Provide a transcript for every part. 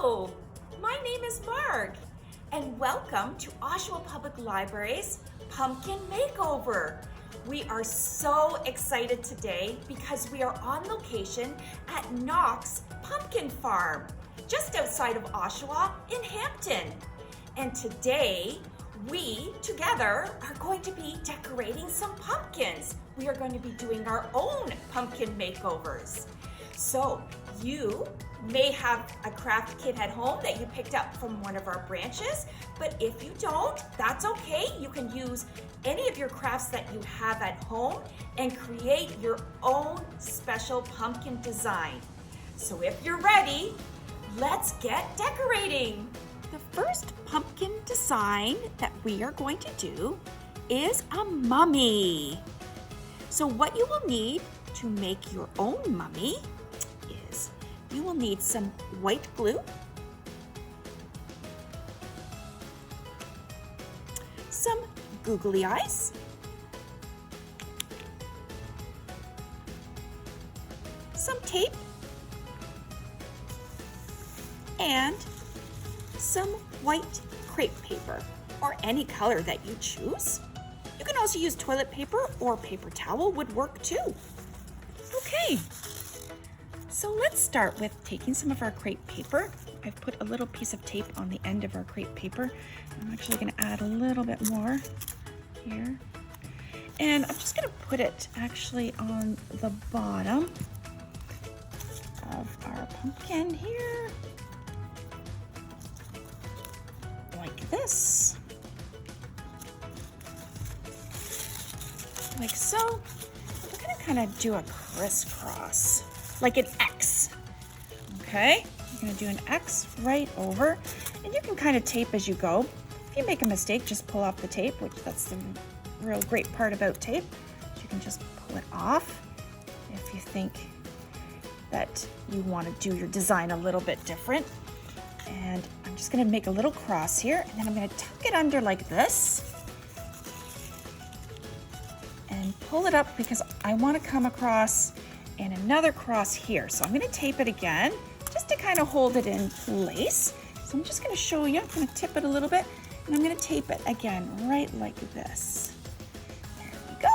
Hello, my name is Mark, and welcome to Oshawa Public Library's Pumpkin Makeover. We are so excited today because we are on location at Knox Pumpkin Farm, just outside of Oshawa in Hampton. And today, we together are going to be decorating some pumpkins. We are going to be doing our own pumpkin makeovers. So you may have a craft kit at home that you picked up from one of our branches, but if you don't, that's okay. You can use any of your crafts that you have at home and create your own special pumpkin design. So if you're ready, let's get decorating. The first pumpkin design that we are going to do is a mummy. So what you will need to make your own mummy is you will need some white glue, some googly eyes, some tape, and some white crepe paper, or any color that you choose. You can also use toilet paper or paper towel would work too. Okay, so let's start with taking some of our crepe paper. I've put a little piece of tape on the end of our crepe paper. I'm actually going to add a little bit more here. And I'm just going to put it actually on the bottom of our pumpkin here. Like this. Like so. We're going to kind of do a crisscross, like an X. Okay? You're going to do an X right over, and you can kind of tape as you go. If you make a mistake, just pull off the tape, which that's the real great part about tape. You can just pull it off if you think that you want to do your design a little bit different. And I'm just going to make a little cross here, and then I'm going to tuck it under like this and pull it up because I want to come across and another cross here. So I'm going to tape it again just to kind of hold it in place. So I'm just going to show you. I'm going to tip it a little bit, and I'm going to tape it again right like this. There we go.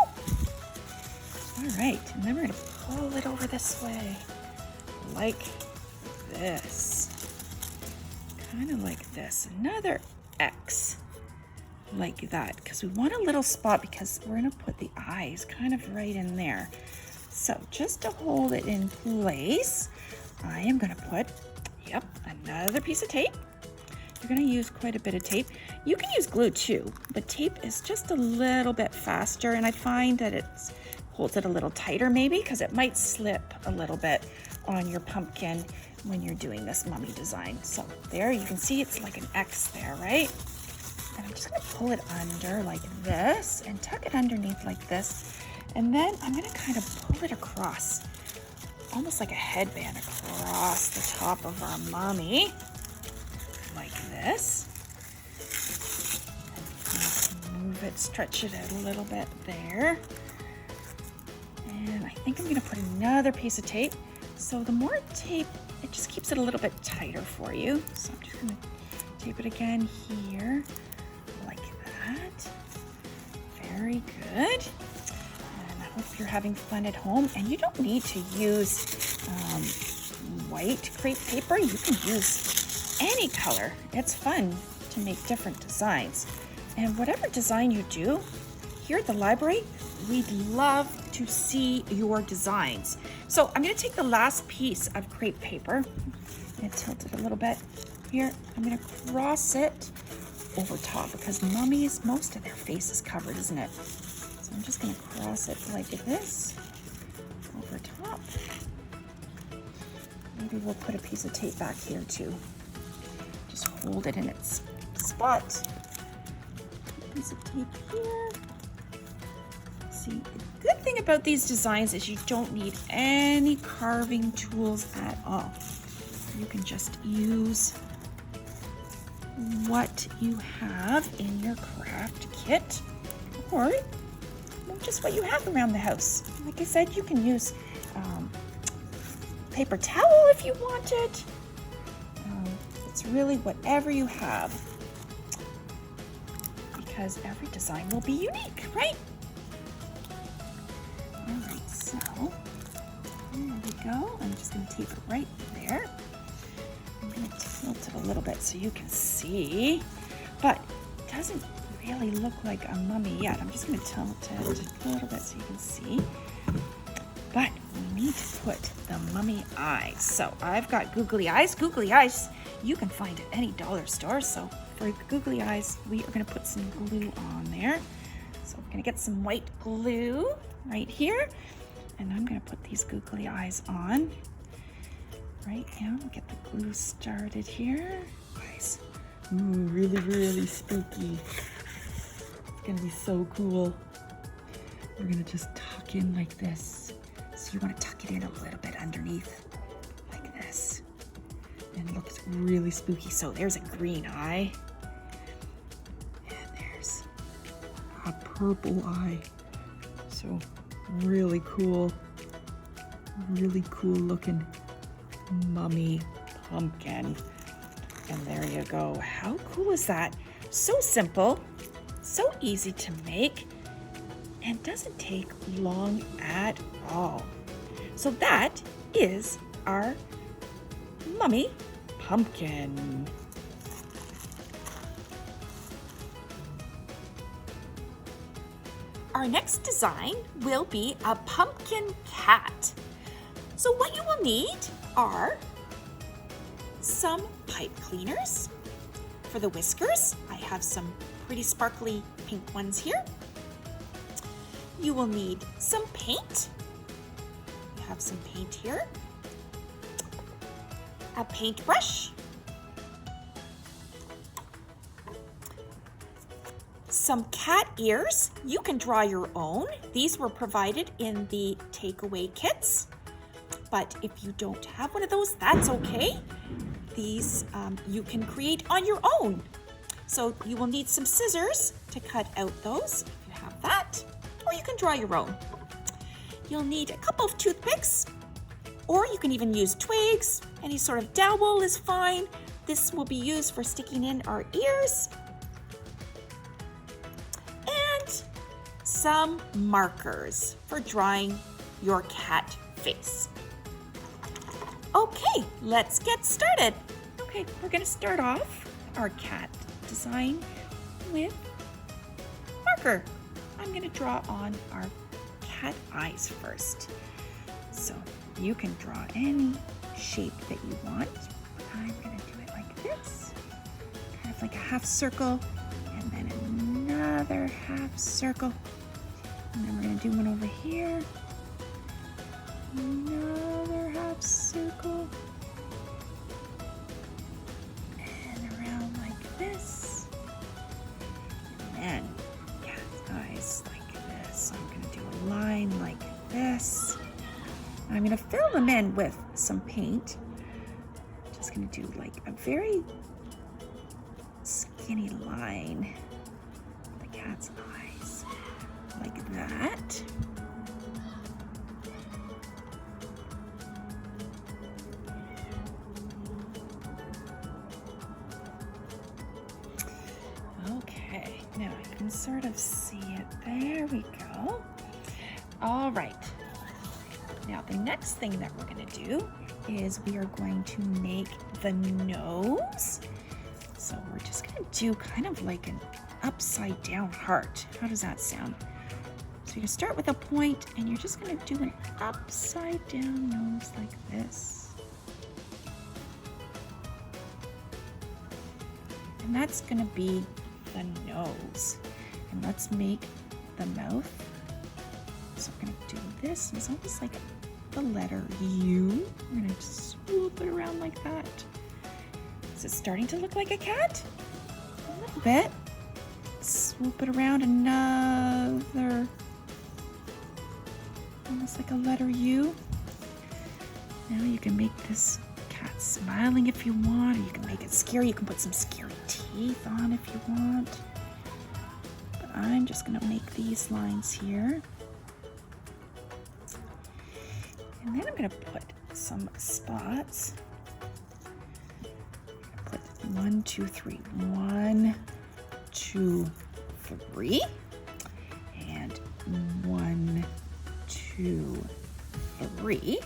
All right, and then we're going to pull it over this way like this. Kind of like this. Another X like that, because we want a little spot because we're going to put the eyes kind of right in there. So just to hold it in place, I am going to put, another piece of tape. You're going to use quite a bit of tape. You can use glue too, but tape is just a little bit faster, and I find that it holds it a little tighter maybe because it might slip a little bit on your pumpkin when you're doing this mummy design. So there you can see it's like an X there, right? And I'm just going to pull it under like this and tuck it underneath like this. And then I'm going to kind of pull it across, almost like a headband across the top of our mummy, like this. And move it, stretch it out a little bit there. And I think I'm going to put another piece of tape. So the more tape, it just keeps it a little bit tighter for you. So I'm just going to tape it again here, like that. Very good. And I hope you're having fun at home. And you don't need to use white crepe paper. You can use any color. It's fun to make different designs. And whatever design you do, here at the library, we'd love to see your designs. So I'm going to take the last piece of crepe paper and tilt it a little bit here. I'm going to cross it over top because mummies, most of their face is covered, isn't it? So I'm just going to cross it like this over top. Maybe we'll put a piece of tape back here too. Just hold it in its spot. A piece of tape here. See, the good thing about these designs is you don't need any carving tools at all. You can just use what you have in your craft kit, or just what you have around the house. Like I said, you can use paper towel if you wanted. It's really whatever you have, because every design will be unique, right? All right, so there we go. I'm just going to tape it right there. I'm going to tilt it a little bit so you can see, but it doesn't really look like a mummy yet. I'm just going to tilt it a little bit so you can see. But we need to put the mummy eyes. So I've got googly eyes. Googly eyes you can find at any dollar store. So for googly eyes, we are going to put some glue on there. So we're going to get some white glue right here. And I'm going to put these googly eyes on right now. Get the glue started here. Guys, really, really spooky. It's going to be so cool. We're going to just tuck in like this. So you want to tuck it in a little bit underneath, like this. And it looks really spooky. So there's a green eye. And there's a purple eye. So really cool looking mummy pumpkin. And there you go. How cool is that? So simple, so easy to make, and doesn't take long at all. So that is our mummy pumpkin. Our next design will be a pumpkin cat. So what you will need are some pipe cleaners. For the whiskers, I have some pretty sparkly pink ones here. You will need some paint. I have some paint here. A paintbrush. Some cat ears. You can draw your own. These were provided in the takeaway kits. But if you don't have one of those, that's okay. These you can create on your own. So you will need some scissors to cut out those, if you have that, or you can draw your own. You'll need a couple of toothpicks, or you can even use twigs. Any sort of dowel is fine. This will be used for sticking in our ears. And some markers for drawing your cat face. Okay, let's get started. Okay, we're gonna start off our cat design with marker. I'm gonna draw on our cat eyes first. So you can draw any shape that you want. I'm gonna do it like this, kind of like a half circle, and then another half circle. And then we're gonna do one over here. Another half circle. And around like this. And then cat's eyes like this. I'm going to do a line like this. I'm going to fill them in with some paint. Just going to do like a very skinny line. The cat's eyes like that. Okay, now you can sort of see it. There we go. All right. Now the next thing that we're going to do is we are going to make the nose. So we're just going to do kind of like an upside down heart. How does that sound? So you start with a point and you're just going to do an upside down nose like this. And that's going to be the nose. And let's make the mouth. So we're going to do this. It's almost like the letter U. We're going to just swoop it around like that. Is it starting to look like a cat? A little bit. Swoop it around another, almost like a letter U. Now you can make this cat smiling if you want, or you can make it scary. You can put some scary teeth on if you want. But I'm just going to make these lines here. And then I'm going to put some spots. Put 1, 2, 3. 1, 2, 3. And 1, 2, 3.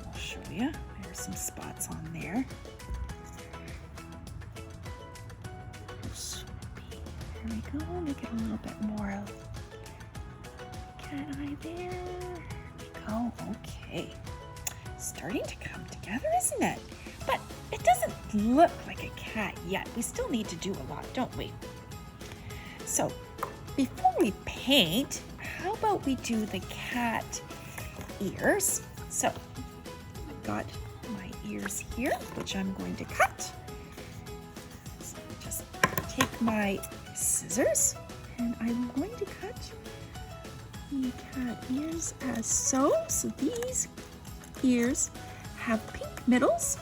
I'll show you. There's some spots on there. There we go. Make it a little bit more cat eye there. There we go. Okay. Starting to come together, isn't it? But it doesn't look like a cat yet. We still need to do a lot, don't we? So before we paint, how about we do the cat ears? So I've got my ears here, which I'm going to cut. So just take my scissors and I'm going to cut the cat ears as so. So these ears have pink middles,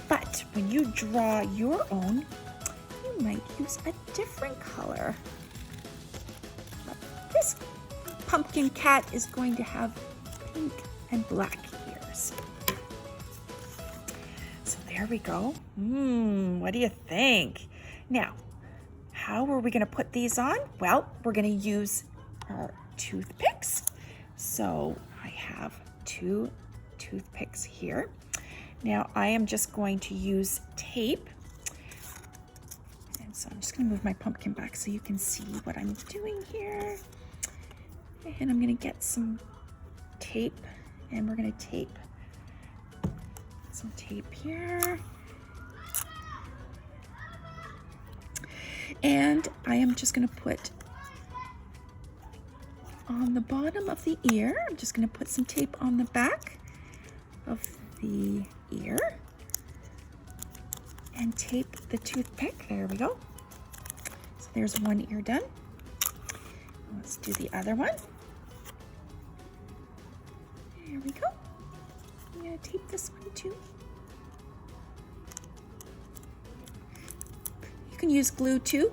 but when you draw your own, you might use a different color. This pumpkin cat is going to have pink and black ears. So there we go. What do you think? Now, how are we going to put these on? Well, we're going to use our toothpicks. So I have 2 toothpicks here. Now I am just going to use tape. And so I'm just going to move my pumpkin back so you can see what I'm doing here. And I'm going to get some tape and we're going to tape some tape here. And I am just going to put on the bottom of the ear, I'm just going to put some tape on the back of the ear and tape the toothpick. There we go. So there's one ear done. Let's do the other one. There we go. I'm going to tape this one too. You can use glue too,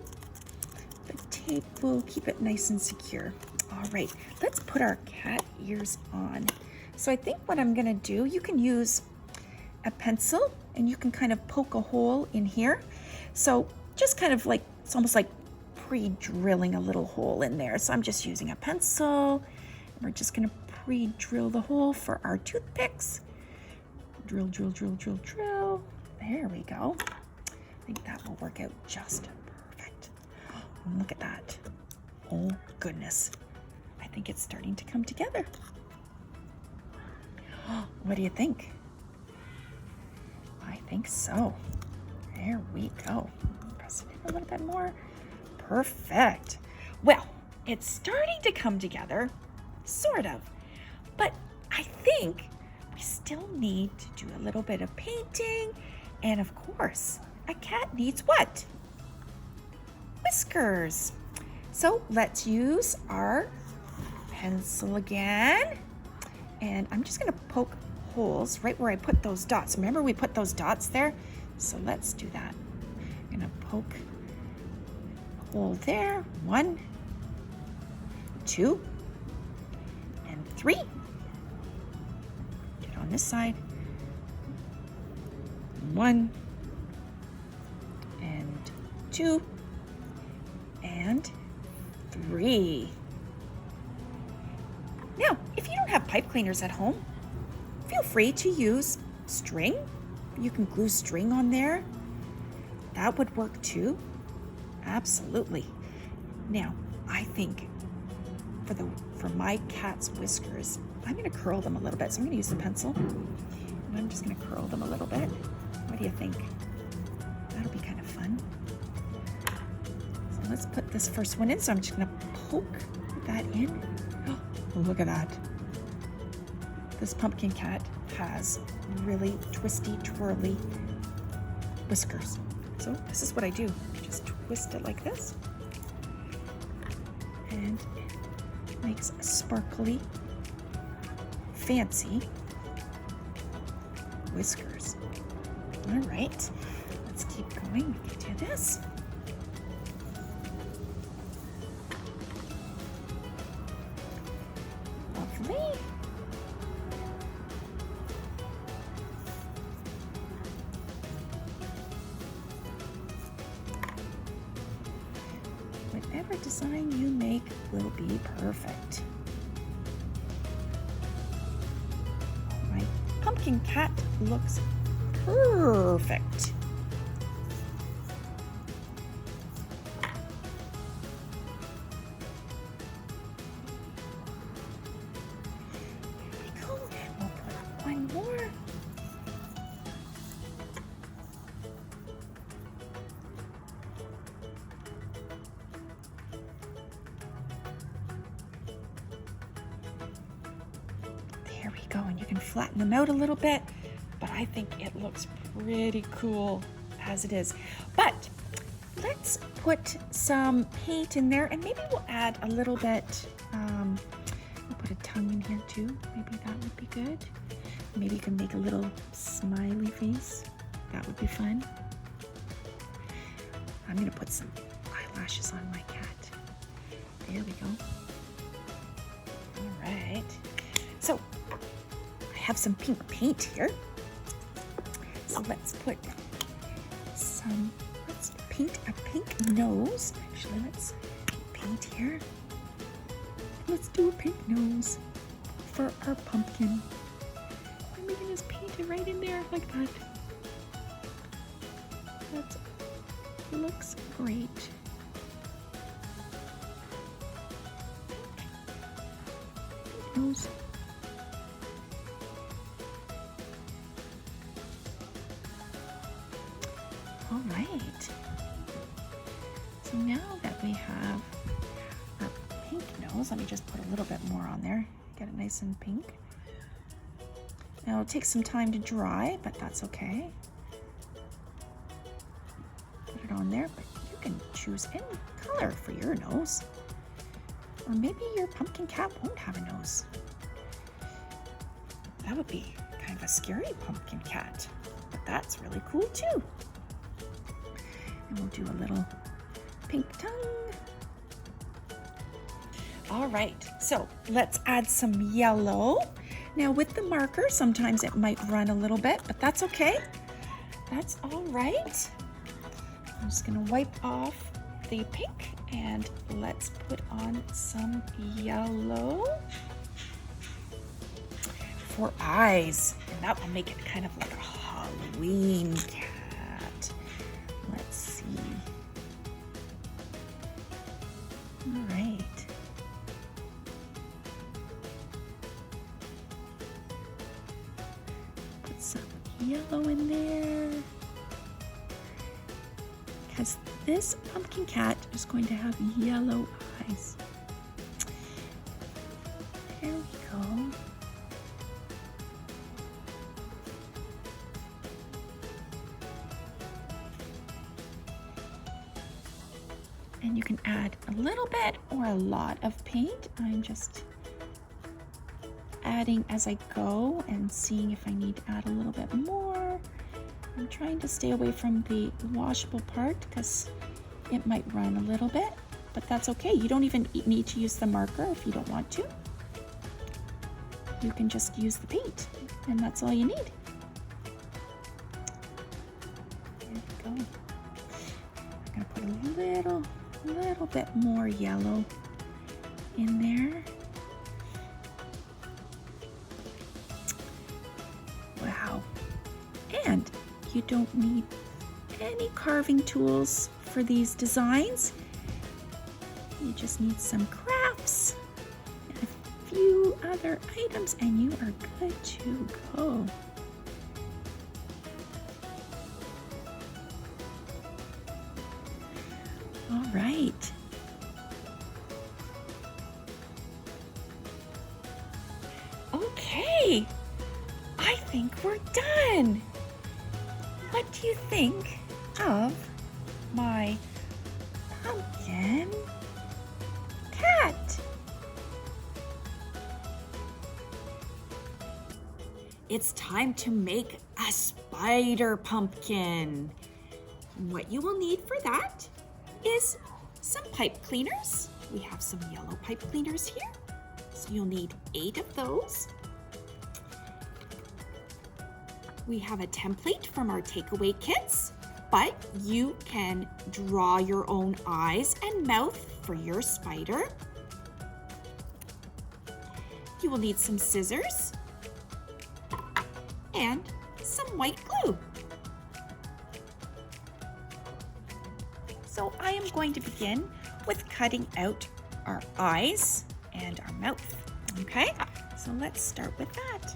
but tape will keep it nice and secure. All right, let's put our cat ears on. So I think what I'm gonna do, you can use a pencil and you can kind of poke a hole in here. So just kind of like, it's almost like pre-drilling a little hole in there. So I'm just using a pencil. And we're just gonna pre-drill the hole for our toothpicks. Drill, drill, drill, drill, drill. There we go. I think that will work out just perfect. Look at that. Oh goodness. I think it's starting to come together. What do you think? I think so. There we go. Press it in a little bit more. Perfect. Well, it's starting to come together, sort of. But I think we still need to do a little bit of painting. And of course, a cat needs what? Whiskers. So let's use our pencil again. And I'm just gonna poke holes right where I put those dots. Remember we put those dots there? So let's do that. I'm gonna poke a hole there. 1, 2, and 3. Get on this side. 1, and 2, and 3. Now, if you don't have pipe cleaners at home, feel free to use string. You can glue string on there. That would work too. Absolutely. Now, I think for my cat's whiskers, I'm going to curl them a little bit. So I'm going to use the pencil, and I'm just going to curl them a little bit. What do you think? That'll be kind of fun. So let's put this first one in. So I'm just going to poke that in. Oh, look at that. This pumpkin cat has really twisty, twirly whiskers. So this is what I do. Just twist it like this. And it makes a sparkly, fancy whiskers. All right, let's keep going. We can do this. Lovely. whatever design you make will be perfect. My pumpkin cat looks perfect. There we go. We'll put one more. There we go, and you can flatten them out a little bit, but I think it looks pretty cool as it is. But let's put some paint in there, and maybe we'll add a little bit, we'll put a tongue in here too. Maybe that would be good. Maybe you can make a little smiley face. That would be fun. I'm gonna put some eyelashes on my cat. There we go. All right. So I have some pink paint here. So let's paint a pink nose. Actually, let's paint here. Let's do a pink nose for our pumpkin. And we can just paint it right in there like that. That looks great. Pink nose. All right. So now that we have our pink nose, let me just put a little bit more on there. Get it nice and pink. Now it'll take some time to dry, but that's okay. Put it on there, but you can choose any color for your nose. Or maybe your pumpkin cat won't have a nose. That would be kind of a scary pumpkin cat, but that's really cool too. And we'll do a little pink tongue. All right, so let's add some yellow. Now with the marker, sometimes it might run a little bit, but that's okay. That's all right. I'm just gonna wipe off the pink and let's put on some yellow for eyes. And that will make it kind of like a Halloween cat. Let's see. All right. Put some yellow in there. Because this pumpkin cat is going to have yellow eyes. There we go. And you can add a little bit or a lot of paint. I'm just adding as I go and seeing if I need to add a little bit more. I'm trying to stay away from the washable part because it might run a little bit, but that's okay. You don't even need to use the marker if you don't want to. You can just use the paint, and that's all you need. There we go. I'm gonna put a little bit more yellow in there. Wow. And you don't need any carving tools for these designs. You just need some crafts and a few other items and you are good to go. All right. Okay, I think we're done. What do you think of my pumpkin cat? It's time to make a spider pumpkin. What you will need for that is some pipe cleaners. We have some yellow pipe cleaners here. So you'll need 8 of those. We have a template from our takeaway kits, but you can draw your own eyes and mouth for your spider. You will need some scissors and some white glue. So I am going to begin with cutting out our eyes and our mouth, okay? So let's start with that.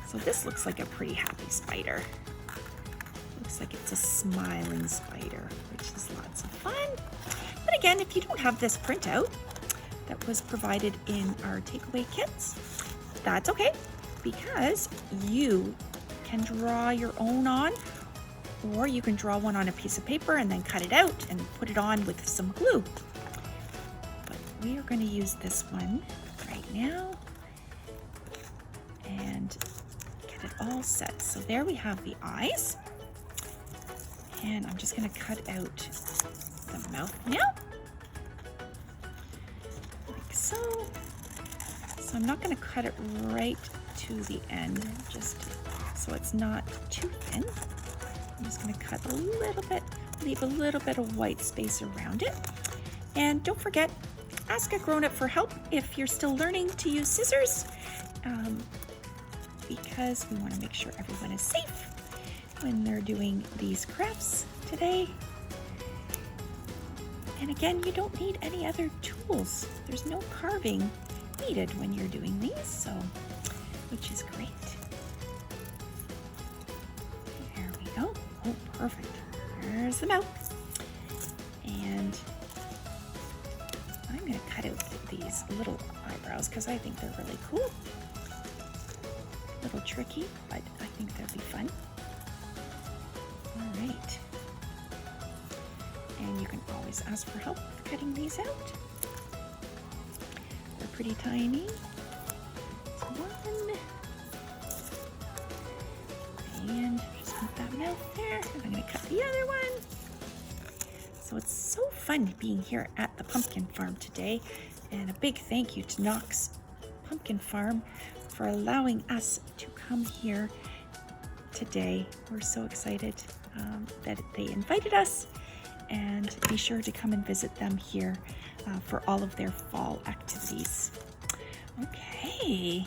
So this looks like a pretty happy spider. Looks like it's a smiling spider, which is lots of fun. But again, if you don't have this printout that was provided in our takeaway kits, that's okay, because you can draw your own on, or you can draw one on a piece of paper and then cut it out and put it on with some glue. But we are going to use this one right now and get it all set. So there we have the eyes, and I'm just going to cut out the mouth now, like so. So I'm not going to cut it right to the end, just so it's not too thin. I'm just going to cut a little bit, leave a little bit of white space around it. And don't forget, ask a grown-up for help if you're still learning to use scissors, because we want to make sure everyone is safe when they're doing these crafts today. And again, you don't need any other tools. There's no carving needed when you're doing these, so, which is great. There we go. Oh, perfect. There's the mouth. And I'm going to cut out these little eyebrows because I think they're really cool. A little tricky, but I think they'll be fun. All right. And you can always ask for help with cutting these out. They're pretty tiny. One. And just put that mouth there. And I'm going to cut the other one. So it's so fun being here at the pumpkin farm today. And a big thank you to Knox Pumpkin Farm for allowing us to come here today. We're so excited that they invited us, and be sure to come and visit them here for all of their fall activities. Okay,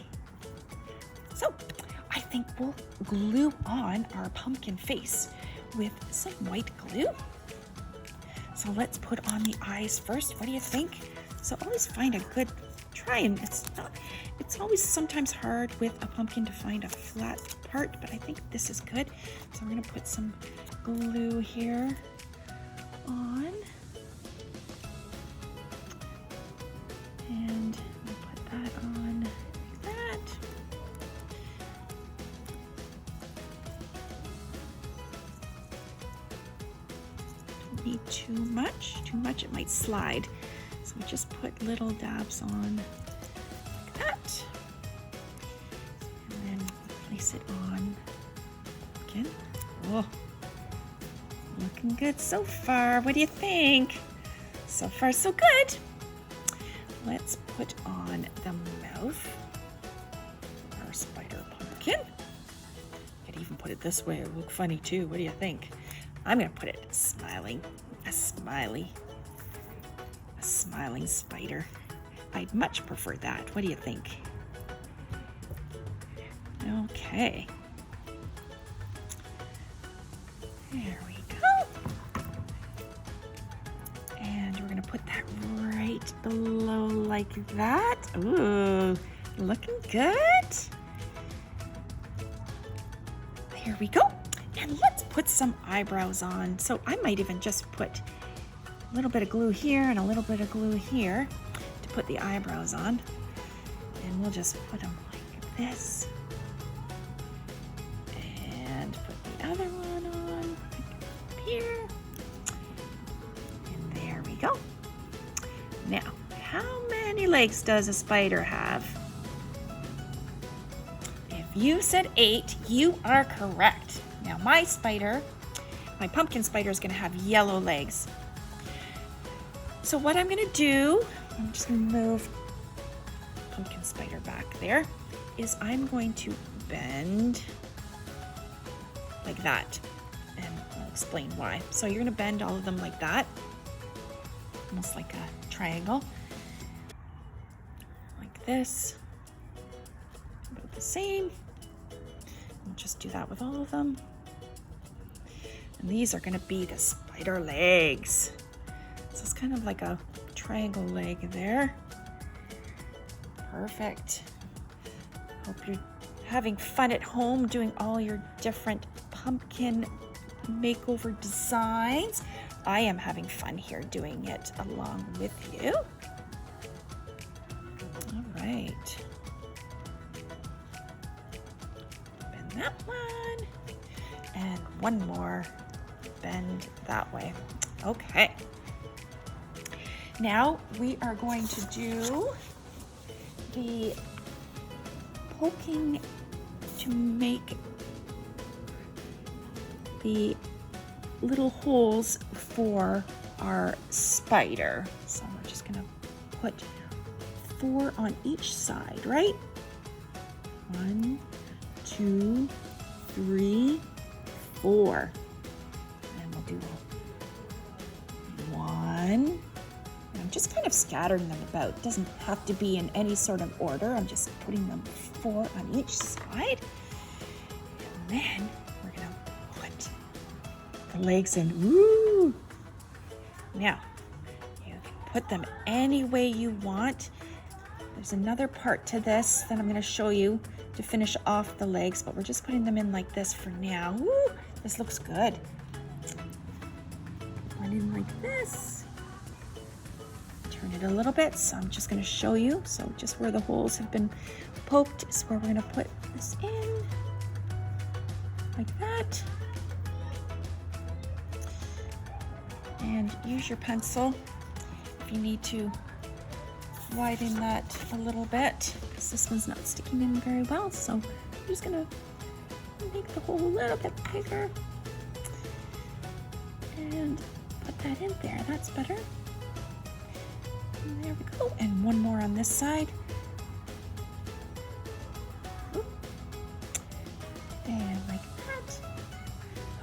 so I think we'll glue on our pumpkin face with some white glue. So let's put on the eyes first. What do you think? So always find a good, try, and it's always sometimes hard with a pumpkin to find a flat part, but I think this is good. So we're gonna put some glue here on, and we'll put that on like that. Don't need too much. Too much, it might slide. So we just put little dabs on like that, and then place it on again. Oh, looking good so far. What do you think? So far, so good. Let's put on the mouth of our spider pumpkin. Could even put it this way. It would look funny too. What do you think? I'm gonna put it smiling, a smiling spider. I'd much prefer that. What do you think? Okay. There we go. And we're gonna put that right below like that. Ooh, looking good. There we go. And let's put some eyebrows on. So I might even just put a little bit of glue here and a little bit of glue here to put the eyebrows on. And we'll just put them like this. And put the other one on like here. And there we go. Now, how many legs does a spider have? If you said 8, you are correct. Now my pumpkin spider is going to have yellow legs. So what I'm going to do, I'm just going to move pumpkin spider back there is I'm going to bend like that, and I'll explain why. So you're gonna bend all of them like that, almost like a triangle, like this, about the same. We'll just do that with all of them. And these are gonna be the spider legs. So it's kind of like a triangle leg there. Perfect. Hope you're having fun at home doing all your different pumpkin makeover designs. I am having fun here doing it along with you. All right. Bend that one. And one more. Bend that way. Okay. Now we are going to do the poking to make the little holes for our spider. So we're just gonna put 4 on each side, right? 1, 2, 3, 4. And we'll do 1. I'm just kind of scattering them about. It doesn't have to be in any sort of order. I'm just putting them 4 on each side. And then we're gonna put the legs in. Woo! Now, you can put them any way you want. There's another part to this that I'm gonna show you to finish off the legs, but we're just putting them in like this for now. Woo! This looks good. One in like this. Turn it a little bit, so I'm just going to show you. So just where the holes have been poked is where we're going to put this in, like that. And use your pencil if you need to widen that a little bit, because this one's not sticking in very well. So I'm just going to make the hole a little bit bigger and put that in there. That's better. And there we go. And one more on this side. And like that.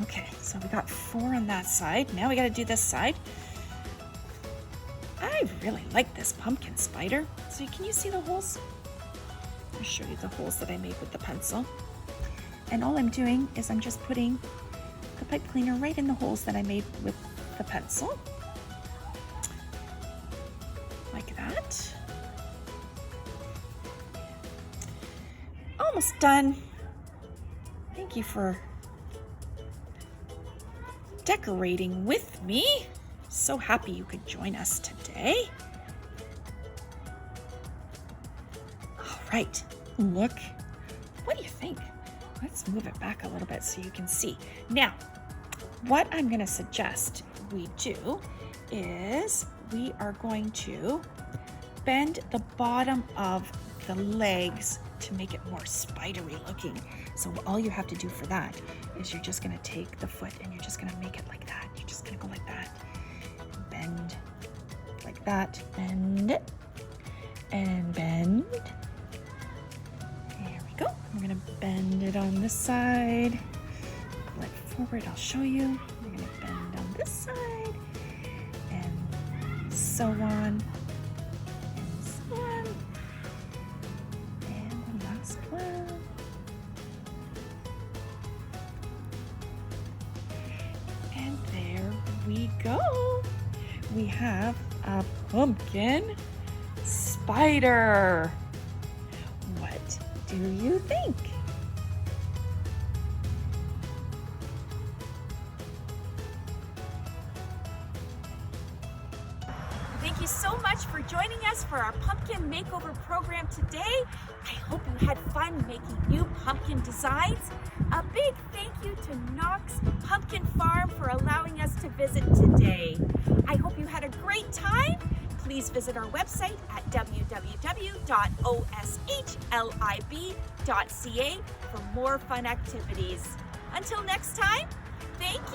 Okay, so we got 4 on that side. Now we got to do this side. I really like this pumpkin spider. So can you see the holes? I'll show you the holes that I made with the pencil. And all I'm doing is I'm just putting the pipe cleaner right in the holes that I made with the pencil. Like that. Almost done. Thank you for decorating with me. So happy you could join us today. All right, look. What do you think? Let's move it back a little bit so you can see. Now, what I'm going to suggest we do is we are going to bend the bottom of the legs to make it more spidery looking. So all you have to do for that is you're just going to take the foot and you're just going to make it like that. You're just going to go like that. Bend like that. Bend it. And bend. There we go. We're going to bend it on this side. Pull it forward. I'll show you. We're going to bend on this side. And so on. And so on. And the last one. And there we go. We have a pumpkin spider. What do you think? Thank you so much for joining us for our pumpkin makeover program today. I hope you had fun making new pumpkin designs. A big thank you to Knox Pumpkin Farm for allowing us to visit today. I hope you had a great time. Please visit our website at www.oshlib.ca for more fun activities. Until next time, thank you.